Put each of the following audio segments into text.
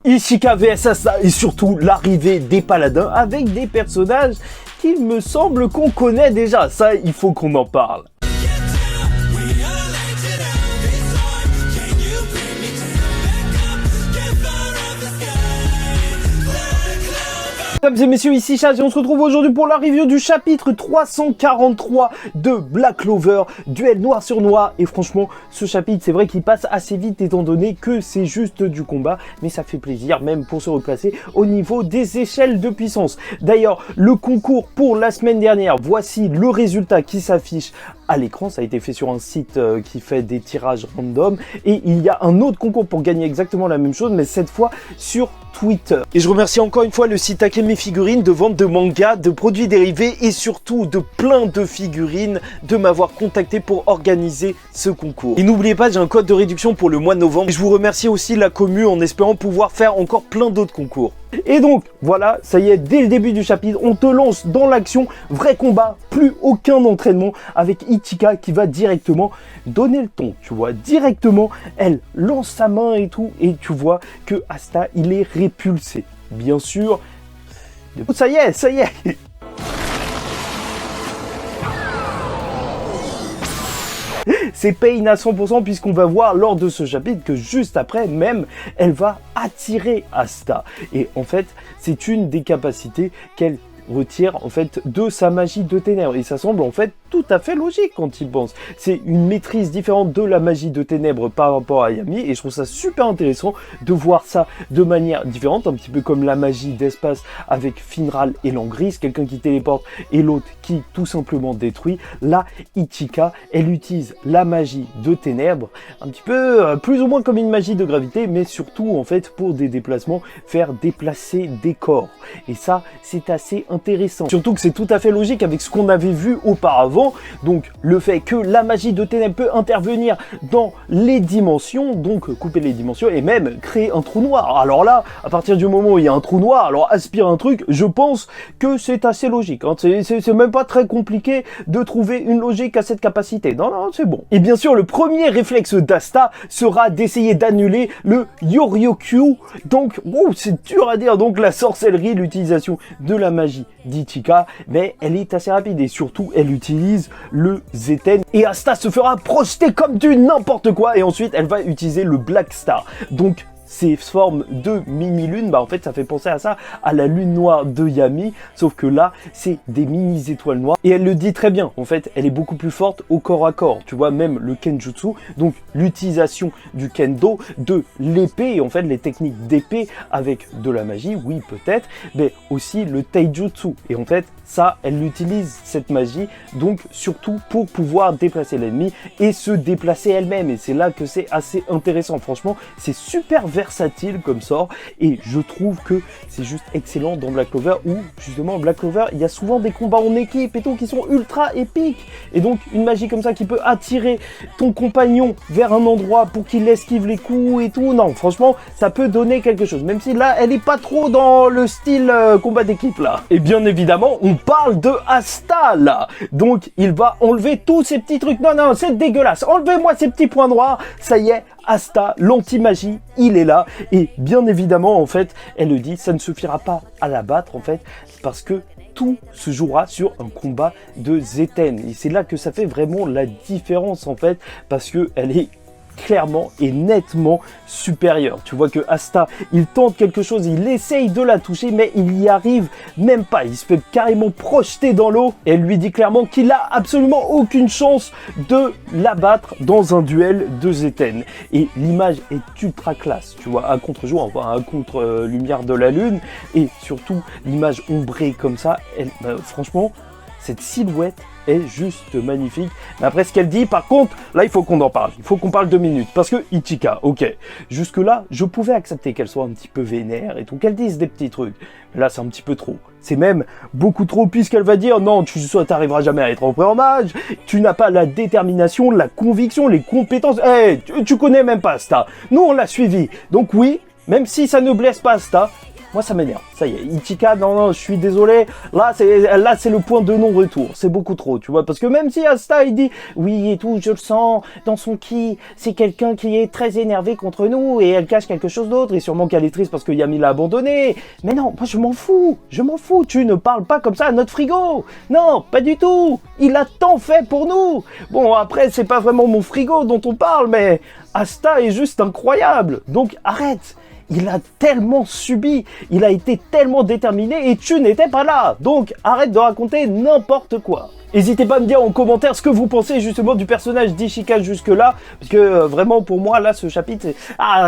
Ichika vs Asta et surtout l'arrivée des paladins avec des personnages qu'il me semble qu'on connaît déjà. Ça, il faut qu'on en parle. Mesdames et messieurs, ici Chaz et on se retrouve aujourd'hui pour la review du chapitre 343 de Black Clover, duel noir sur noir. Et franchement, ce chapitre, c'est vrai qu'il passe assez vite étant donné que c'est juste du combat, mais ça fait plaisir même pour se replacer au niveau des échelles de puissance. D'ailleurs, le concours pour la semaine dernière, voici le résultat qui s'affiche à l'écran. Ça a été fait sur un site qui fait des tirages random et il y a un autre concours pour gagner exactement la même chose, mais cette fois sur Twitter. Et je remercie encore une fois le site Akemi Figurines de vente de mangas, de produits dérivés et surtout de plein de figurines de m'avoir contacté pour organiser ce concours. Et n'oubliez pas, j'ai un code de réduction pour le mois de novembre. Et je vous remercie aussi la commu en espérant pouvoir faire encore plein d'autres concours. Et donc, voilà, ça y est, dès le début du chapitre, on te lance dans l'action, vrai combat, plus aucun entraînement, avec Ichika qui va directement donner le ton, tu vois, directement, elle lance sa main et tout, et tu vois que Asta, il est répulsé. Bien sûr, ça y est, ça y est. C'est Pain à 100% puisqu'on va voir lors de ce chapitre que juste après même, elle va attirer Asta. Et en fait, c'est une des capacités qu'elle retire en fait de sa magie de ténèbres. Et ça semble en fait tout à fait logique quand il pense. C'est une maîtrise différente de la magie de ténèbres par rapport à Yami et je trouve ça super intéressant de voir ça de manière différente, un petit peu comme la magie d'espace avec Finral et Langris, quelqu'un qui téléporte et l'autre qui tout simplement détruit. Là, Ichika, elle utilise la magie de ténèbres, un petit peu plus ou moins comme une magie de gravité, mais surtout en fait pour des déplacements, faire déplacer des corps. Et ça, c'est assez intéressant. Surtout que c'est tout à fait logique avec ce qu'on avait vu auparavant. Donc le fait que la magie de ténèbres peut intervenir dans les dimensions, donc couper les dimensions et même créer un trou noir. Alors là, à partir du moment où il y a un trou noir, alors aspire un truc, je pense que c'est assez logique. Hein. C'est même pas très compliqué de trouver une logique à cette capacité. Non, non, c'est bon. Et bien sûr, le premier réflexe d'Asta sera d'essayer d'annuler le Yoryokyu. Donc, c'est dur à dire. Donc la sorcellerie, l'utilisation de la magie d'Ichika, mais elle est assez rapide et surtout, elle utilise le Zeten et Asta se fera projeter comme du n'importe quoi et ensuite elle va utiliser le Black Star. Donc ces formes de mini-lune, bah en fait ça fait penser à ça, à la lune noire de Yami, sauf que là c'est des mini-étoiles noires et elle le dit très bien, en fait elle est beaucoup plus forte au corps à corps, tu vois, même le Kenjutsu, donc l'utilisation du Kendo, de l'épée, et en fait les techniques d'épée avec de la magie, oui peut-être, mais aussi le Taijutsu, et en fait ça elle utilise cette magie, donc surtout pour pouvoir déplacer l'ennemi et se déplacer elle-même, et c'est là que c'est assez intéressant, franchement c'est super versatile comme sort et je trouve que c'est juste excellent dans Black Clover où justement Black Clover il y a souvent des combats en équipe et tout qui sont ultra épiques et donc une magie comme ça qui peut attirer ton compagnon vers un endroit pour qu'il esquive les coups et tout, non franchement ça peut donner quelque chose même si là elle est pas trop dans le style combat d'équipe là. Et bien évidemment on parle de Asta là, donc il va enlever tous ces petits trucs, non c'est dégueulasse, enlevez-moi ces petits points noirs, ça y est Asta, l'anti-magie, il est là. Et bien évidemment, en fait, elle le dit, ça ne suffira pas à la battre, en fait, parce que tout se jouera sur un combat de Zeten. Et c'est là que ça fait vraiment la différence, en fait, parce que elle est clairement et nettement supérieur. Tu vois que Asta, il tente quelque chose, il essaye de la toucher, mais il n'y arrive même pas. Il se fait carrément projeter dans l'eau et elle lui dit clairement qu'il a absolument aucune chance de la battre dans un duel de Zeten. Et l'image est ultra classe, tu vois, à contre-jour, enfin à contre-lumière de la lune, et surtout l'image ombrée comme ça, franchement, cette silhouette est juste magnifique. Mais après ce qu'elle dit, par contre, là il faut qu'on en parle. Il faut qu'on parle 2 minutes. Parce que Ichika, ok. Jusque là, je pouvais accepter qu'elle soit un petit peu vénère et tout, qu'elle dise des petits trucs. Mais là, c'est un petit peu trop. C'est même beaucoup trop puisqu'elle va dire non, tu n'arriveras jamais à être empereur en mage, tu n'as pas la détermination, la conviction, les compétences. Hey, tu connais même pas Asta. Nous, on l'a suivi. Donc oui, même si ça ne blesse pas Asta, moi ça m'énerve. Ça y est, Ichika, non, je suis désolé. Là, c'est le point de non-retour. C'est beaucoup trop, tu vois. Parce que même si Asta, il dit, oui et tout, je le sens, dans son ki, c'est quelqu'un qui est très énervé contre nous et elle cache quelque chose d'autre. Et sûrement qu'elle est triste parce que Yami l'a abandonné. Mais non, moi je m'en fous. Je m'en fous. Tu ne parles pas comme ça à notre frigo. Non, pas du tout. Il a tant fait pour nous. Bon, après, c'est pas vraiment mon frigo dont on parle, mais Asta est juste incroyable. Donc, arrête. Il a tellement subi, il a été tellement déterminé et tu n'étais pas là. Donc arrête de raconter n'importe quoi. N'hésitez pas à me dire en commentaire ce que vous pensez justement du personnage d'Ishika jusque-là, parce que vraiment pour moi là ce chapitre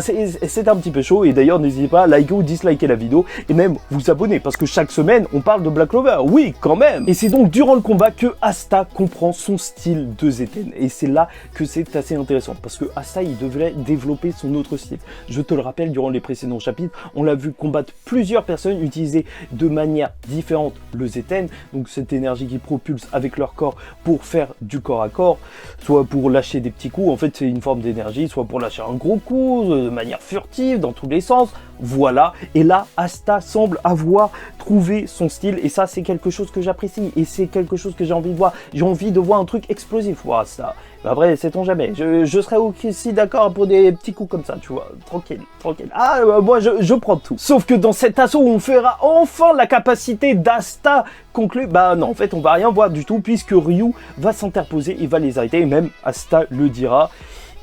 c'est un petit peu chaud. Et d'ailleurs n'hésitez pas à liker ou disliker la vidéo et même vous abonner, parce que chaque semaine on parle de Black Clover, oui quand même. Et c'est donc durant le combat que Asta comprend son style de Zeten, et c'est là que c'est assez intéressant, parce que Asta il devrait développer son autre style. Je te le rappelle, durant les précédents chapitres on l'a vu combattre plusieurs personnes, utiliser de manière différente le Zeten, donc cette énergie qui propulse avec leur corps pour faire du corps à corps, soit pour lâcher des petits coups, en fait c'est une forme d'énergie, soit pour lâcher un gros coup de manière furtive dans tous les sens, voilà. Et là Asta semble avoir trouvé son style, et ça c'est quelque chose que j'apprécie et c'est quelque chose que j'ai envie de voir. J'ai envie de voir un truc explosif pour Asta. Après, sait-on jamais, je serais aussi d'accord pour des petits coups comme ça, tu vois, tranquille, tranquille. Ah, moi, je prends tout. Sauf que dans cet assaut, on verra enfin la capacité d'Asta conclue. Bah non, en fait, on va rien voir du tout, puisque Ryu va s'interposer et va les arrêter, et même Asta le dira.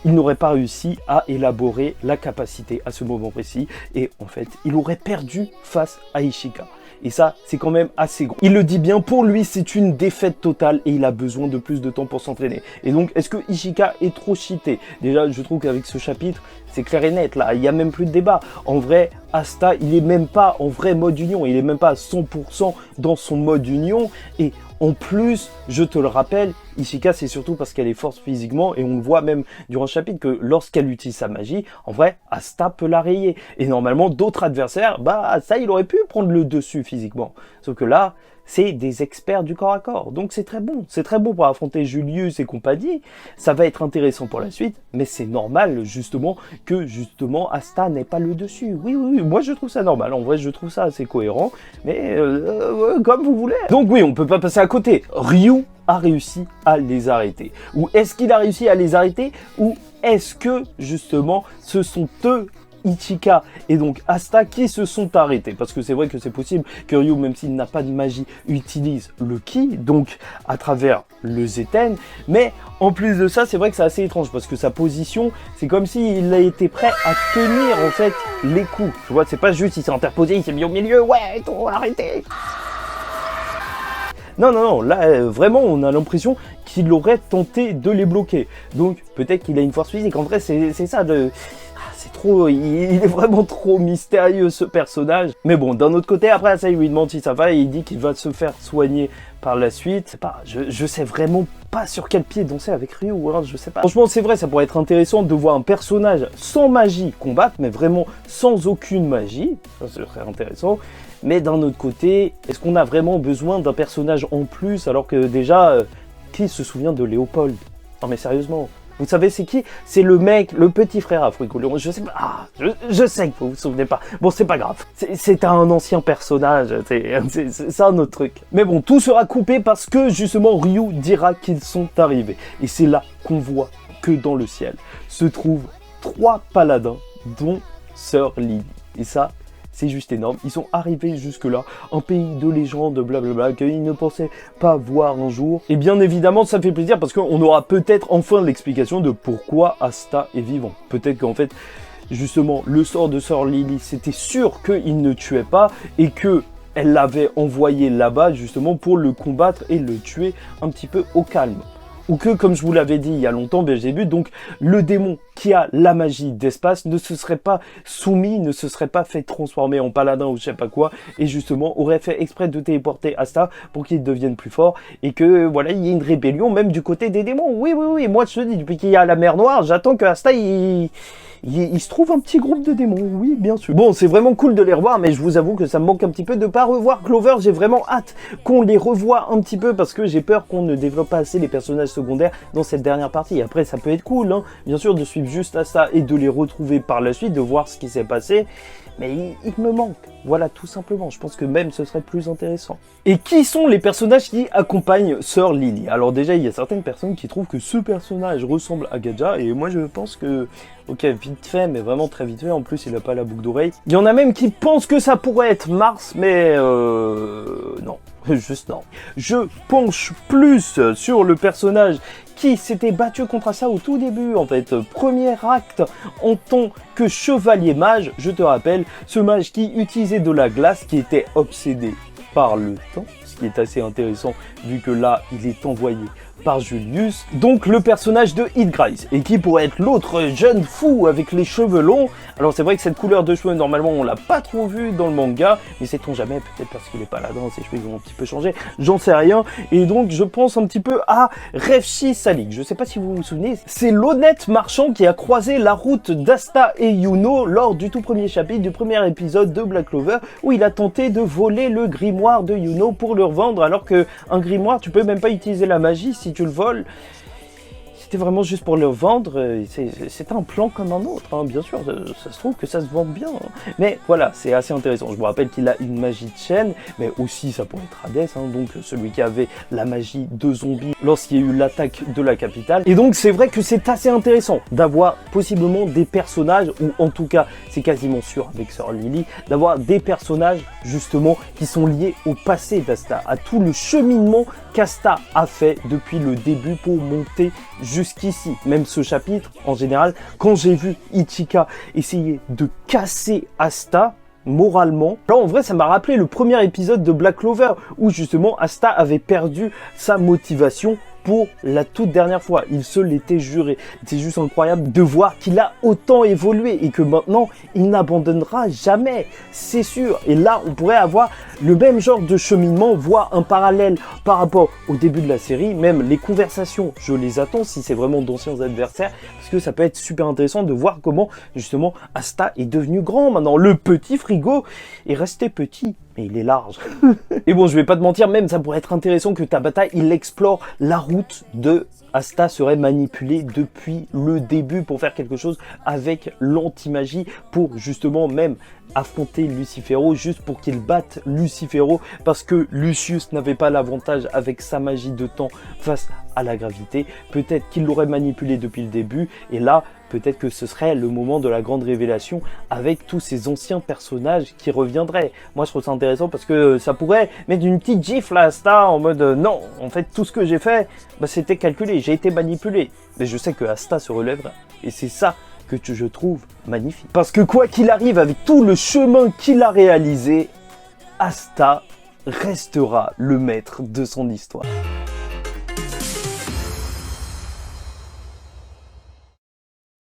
Il n'aurait pas réussi à élaborer la capacité à ce moment précis, et en fait, il aurait perdu face à Ishika. Et ça, c'est quand même assez gros. Il le dit bien, pour lui, c'est une défaite totale et il a besoin de plus de temps pour s'entraîner. Et donc, est-ce que Ishika est trop cheaté? Déjà, je trouve qu'avec ce chapitre, c'est clair et net, là, il n'y a même plus de débat. En vrai, Asta, il est même pas en vrai mode union, il est même pas à 100% dans son mode union. Et en plus, je te le rappelle, Ishika, c'est surtout parce qu'elle est forte physiquement, et on le voit même durant le chapitre que lorsqu'elle utilise sa magie, en vrai, Asta peut la rayer. Et normalement, d'autres adversaires, bah ça, il aurait pu prendre le dessus physiquement. Sauf que là, c'est des experts du corps à corps. Donc c'est très bon pour affronter Julius et compagnie. Ça va être intéressant pour la suite, mais c'est normal justement que Asta n'ait pas le dessus. Oui, moi je trouve ça normal. En vrai, je trouve ça assez cohérent, mais comme vous voulez. Donc oui, on peut pas passer à côté. Ryu a réussi à les arrêter. Ou est-ce qu'il a réussi à les arrêter, ou est-ce que justement ce sont eux, Ichika et donc Asta, qui se sont arrêtés? Parce que c'est vrai que c'est possible que Ryu, même s'il n'a pas de magie, utilise le ki, donc à travers le Zeten. Mais en plus de ça, c'est vrai que c'est assez étrange, parce que sa position, c'est comme s'il a été prêt à tenir en fait les coups. Tu vois, c'est pas juste il s'est interposé, il s'est mis au milieu, ouais, arrêtez. Non, là, vraiment, on a l'impression qu'il aurait tenté de les bloquer. Donc, peut-être qu'il a une force physique. En vrai, c'est ça, c'est trop, il est vraiment trop mystérieux, ce personnage. Mais bon, d'un autre côté, après, ça, il lui demande si ça va, et il dit qu'il va se faire soigner par la suite. C'est pas, je sais vraiment pas sur quel pied danser avec Ryu, hein, je sais pas. Franchement, c'est vrai, ça pourrait être intéressant de voir un personnage sans magie combattre, mais vraiment sans aucune magie. Ça serait intéressant. Mais d'un autre côté, est-ce qu'on a vraiment besoin d'un personnage en plus, alors que déjà, qui se souvient de Léopold? Non mais sérieusement, vous savez c'est qui? C'est le mec, le petit frère à Fruicolion. Je sais pas, je sais que vous vous souvenez pas. Bon, c'est pas grave. C'est un ancien personnage, c'est un autre truc. Mais bon, tout sera coupé parce que justement Ryu dira qu'ils sont arrivés. Et c'est là qu'on voit que dans le ciel se trouvent 3 paladins, dont Sœur Lily. Et ça, c'est juste énorme. Ils sont arrivés jusque-là, un pays de légende, blablabla, qu'ils ne pensaient pas voir un jour. Et bien évidemment, ça fait plaisir parce qu'on aura peut-être enfin l'explication de pourquoi Asta est vivant. Peut-être qu'en fait, justement, le sort de Sœur Lily, c'était sûr qu'il ne tuait pas et que elle l'avait envoyé là-bas justement pour le combattre et le tuer un petit peu au calme. Ou que, comme je vous l'avais dit il y a longtemps, Belzébuth, donc le démon qui a la magie d'espace ne se serait pas soumis, ne se serait pas fait transformer en paladin ou je sais pas quoi, et justement aurait fait exprès de téléporter Asta pour qu'il devienne plus fort, et que voilà, il y ait une rébellion même du côté des démons. Oui, moi je te dis, depuis qu'il y a la mer Noire, j'attends que Asta il se trouve un petit groupe de démons, oui, bien sûr. Bon, c'est vraiment cool de les revoir, mais je vous avoue que ça me manque un petit peu de pas revoir Clover. J'ai vraiment hâte qu'on les revoie un petit peu, parce que j'ai peur qu'on ne développe pas assez les personnages secondaires dans cette dernière partie. Après, ça peut être cool, hein, bien sûr, de suivre juste à ça et de les retrouver par la suite, de voir ce qui s'est passé, mais il me manque. Voilà, tout simplement. Je pense que même ce serait plus intéressant. Et qui sont les personnages qui accompagnent Sœur Lily? Alors déjà, il y a certaines personnes qui trouvent que ce personnage ressemble à Gadja, et moi je pense que, ok, vite fait, mais vraiment très vite fait, en plus il a pas la boucle d'oreille. Il y en a même qui pensent que ça pourrait être Mars, mais non. Juste non. Je penche plus sur le personnage qui s'était battu contre ça au tout début, en fait. Premier acte en tant que chevalier mage, je te rappelle, ce mage qui utilisait de la glace, qui était obsédé par le temps, ce qui est assez intéressant vu que là, il est envoyé par Julius, donc le personnage de Hydgrice, et qui pourrait être l'autre jeune fou avec les cheveux longs. Alors c'est vrai que cette couleur de cheveux, normalement, on l'a pas trop vu dans le manga, mais sait-on jamais, peut-être parce qu'il est pas là-dedans, ses cheveux ils ont un petit peu changé, j'en sais rien, et donc je pense un petit peu à Refshi Salik. Je sais pas si vous vous souvenez, c'est l'honnête marchand qui a croisé la route d'Asta et Yuno lors du tout premier chapitre du premier épisode de Black Clover, où il a tenté de voler le grimoire de Yuno pour le revendre, alors que un grimoire, tu peux même pas utiliser la magie si tu le voles. C'était vraiment juste pour le vendre, c'est un plan comme un autre, hein. Bien sûr, ça se trouve que ça se vend bien, hein. Mais voilà, c'est assez intéressant. Je me rappelle qu'il a une magie de chaîne, mais aussi ça pourrait être Hades, hein, donc celui qui avait la magie de zombies lorsqu'il y a eu l'attaque de la capitale. Et donc c'est vrai que c'est assez intéressant d'avoir possiblement des personnages, ou en tout cas c'est quasiment sûr avec Sœur Lily, d'avoir des personnages justement qui sont liés au passé d'Asta, à tout le cheminement qu'Asta a fait depuis le début pour monter jusqu'ici. Même ce chapitre, en général, quand j'ai vu Ichika essayer de casser Asta, moralement, là en vrai ça m'a rappelé le premier épisode de Black Clover, où justement Asta avait perdu sa motivation pour la toute dernière fois. Il se l'était juré. C'est juste incroyable de voir qu'il a autant évolué et que maintenant, il n'abandonnera jamais. C'est sûr. Et là, on pourrait avoir le même genre de cheminement, voire un parallèle par rapport au début de la série. Même les conversations, je les attends si c'est vraiment d'anciens adversaires, parce que ça peut être super intéressant de voir comment, justement, Asta est devenu grand maintenant. Le petit frigo est resté petit, mais il est large. Et bon, je vais pas te mentir, même ça pourrait être intéressant que Tabata, il explore la route de Asta serait manipulée depuis le début pour faire quelque chose avec l'anti-magie, pour justement même affronter Lucifero, juste pour qu'il batte Lucifero, parce que Lucius n'avait pas l'avantage avec sa magie de temps face à la gravité. Peut-être qu'il l'aurait manipulé depuis le début, et là, peut-être que ce serait le moment de la grande révélation avec tous ces anciens personnages qui reviendraient. Moi, je trouve ça intéressant parce que ça pourrait mettre une petite gifle à Asta en mode non, en fait, tout ce que j'ai fait, bah, c'était calculé, j'ai été manipulé. Mais je sais que Asta se relèvera, et c'est ça que je trouve magnifique. Parce que quoi qu'il arrive, avec tout le chemin qu'il a réalisé, Asta restera le maître de son histoire.